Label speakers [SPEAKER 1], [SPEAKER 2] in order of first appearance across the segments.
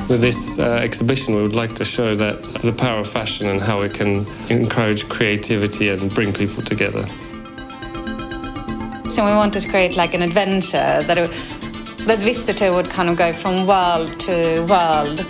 [SPEAKER 1] With this exhibition, we would like to show that the power of fashion and how it can encourage creativity and bring people together.
[SPEAKER 2] So we wanted to create like an adventure that visitor would kind of go from world to world.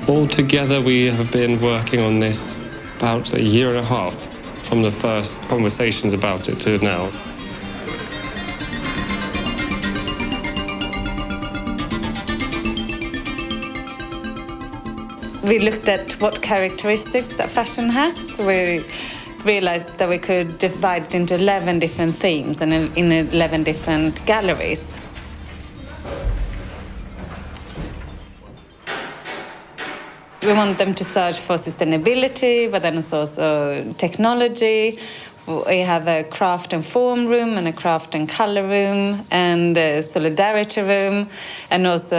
[SPEAKER 1] Altogether, we have been working on this about a year and a half, from the first conversations about it to now.
[SPEAKER 2] We looked at what characteristics that fashion has. We realized that we could divide it into 11 different themes and in 11 different galleries. We want them to search for sustainability, but then it's also technology. We have a craft and form room and a craft and color room and a solidarity room, and also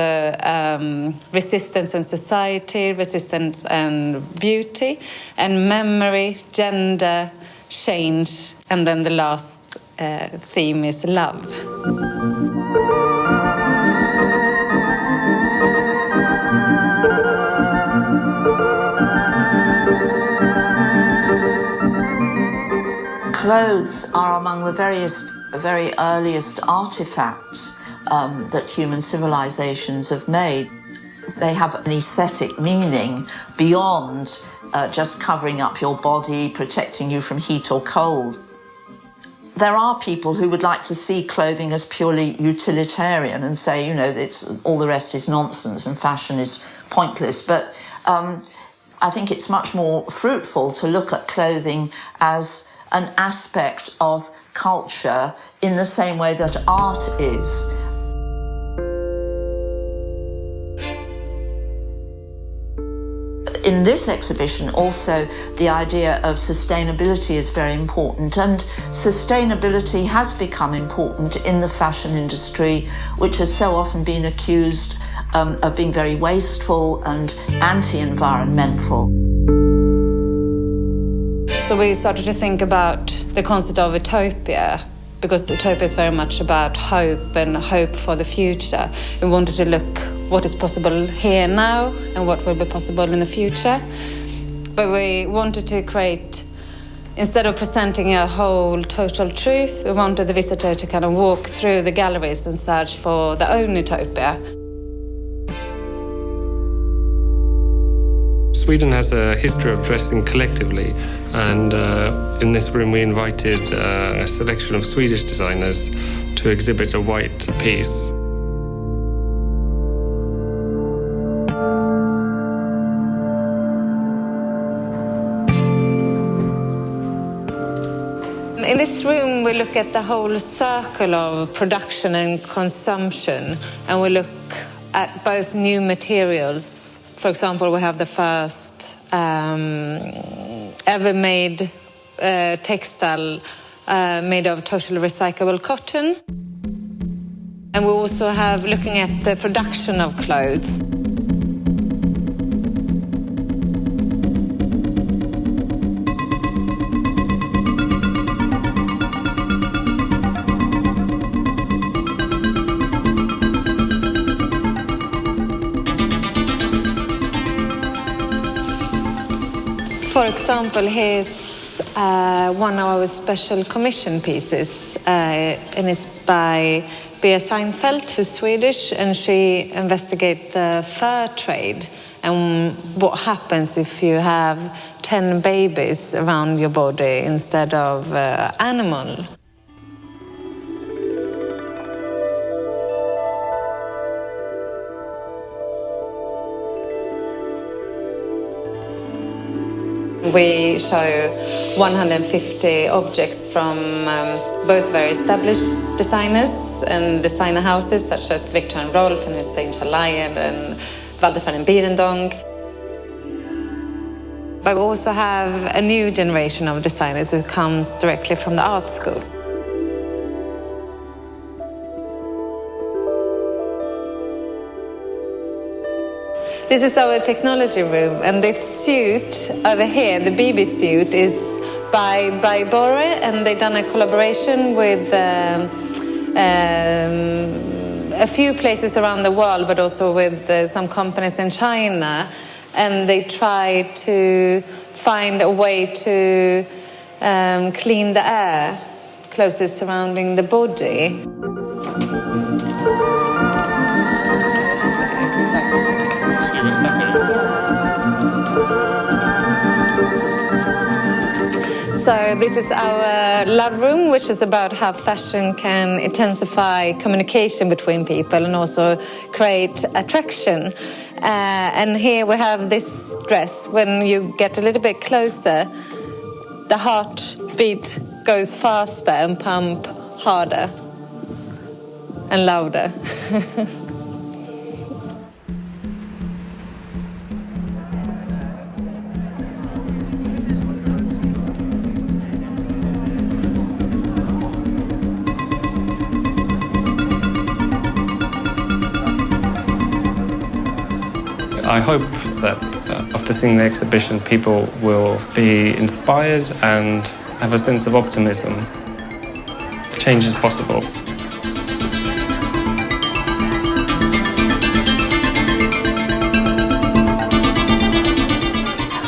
[SPEAKER 2] resistance and society, resistance and beauty, and memory, gender, change, and then the last theme is love.
[SPEAKER 3] Clothes are among the very earliest artifacts that human civilizations have made. They have an aesthetic meaning beyond just covering up your body, protecting you from heat or cold. There are people who would like to see clothing as purely utilitarian and say, you know, all the rest is nonsense and fashion is pointless. But I think it's much more fruitful to look at clothing as an aspect of culture in the same way that art is. In this exhibition also the idea of sustainability is very important, and sustainability has become important in the fashion industry, which has so often been accused of being very wasteful and anti-environmental.
[SPEAKER 2] So we started to think about the concept of utopia, because utopia is very much about hope and hope for the future. We wanted to look what is possible here now and what will be possible in the future. But we wanted to create, instead of presenting a whole total truth, we wanted the visitor to kind of walk through the galleries and search for their own utopia.
[SPEAKER 1] Sweden has a history of dressing collectively, and in this room we invited a selection of Swedish designers to exhibit a white piece.
[SPEAKER 2] In this room we look at the whole circle of production and consumption, and we look at both new materials. For example, we have the first ever made textile made of totally recyclable cotton. And we also have looking at the production of clothes. For example, here's one of our special commission pieces, and it's by Bea Seinfeld, who's Swedish, and she investigates the fur trade and what happens if you have 10 babies around your body instead of animal. We show 150 objects from both very established designers and designer houses such as Viktor&Rolf and Hussein Chalayan and Waldorf and Birendong. But we also have a new generation of designers who comes directly from the art school. This is our technology room, and this suit over here, the BB suit, is by Bore, and they've done a collaboration with a few places around the world, but also with some companies in China, and they try to find a way to clean the air closest surrounding the body. So this is our love room, which is about how fashion can intensify communication between people and also create attraction. And here we have this dress. When you get a little bit closer, the heartbeat goes faster and pump harder and louder.
[SPEAKER 1] I hope that after seeing the exhibition, people will be inspired and have a sense of optimism. Change is possible.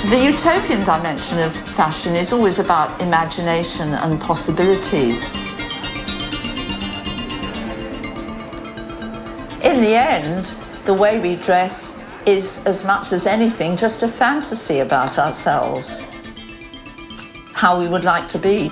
[SPEAKER 3] The utopian dimension of fashion is always about imagination and possibilities. In the end, the way we dress is, as much as anything, just a fantasy about ourselves, how we would like to be.